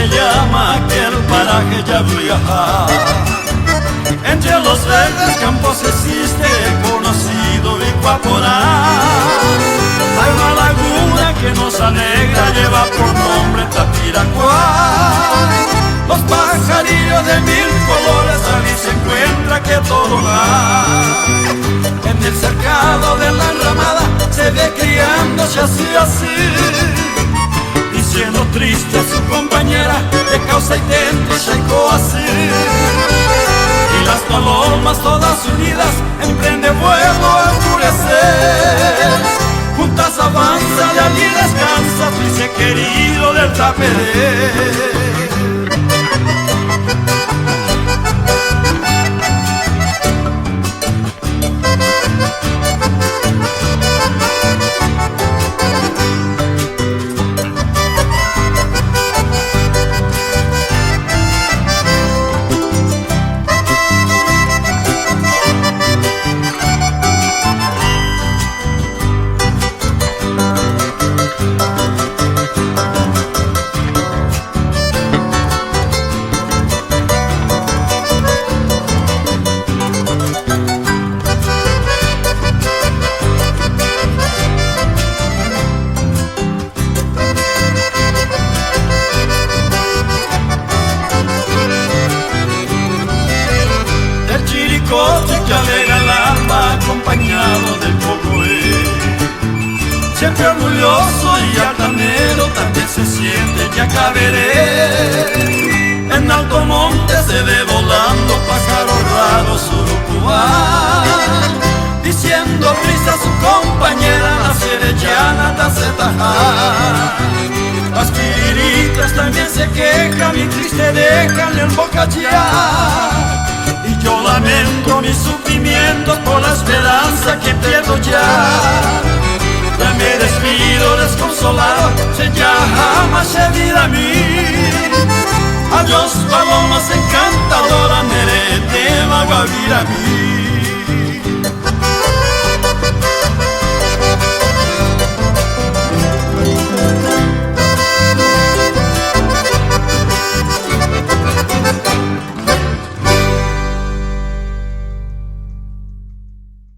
se llama aquel paraje ya viajar. Entre los verdes campos existe el conocido Icuaporá. Hay una laguna que nos alegra, lleva por nombre Tapiracuá. Los pajarillos de mil colores allí se encuentra que todo hay. En el cercado de la enramada se ve criándose así, diciendo triste a su compañera de causa y dentro Chaico así. Y las palomas todas unidas emprenden vuelo al oscurecer. Juntas avanza y allí descansa, triste querido del Tapere. Que alegra el alma acompañado del Cocoé. Siempre orgulloso y altanero también se siente Yacaberé. En alto monte se ve volando pájaros raros urucuá, diciendo triste a su compañera la cerellana tacetajá. Las quiriritas también se quejan y triste dejan el bocachá. Y yo lamento mi sufrimiento por la esperanza que pierdo ya. Ya me despido desconsolado, se ya jamás se vida a mí. Adiós palomas encantadora, merete maguavira a mí.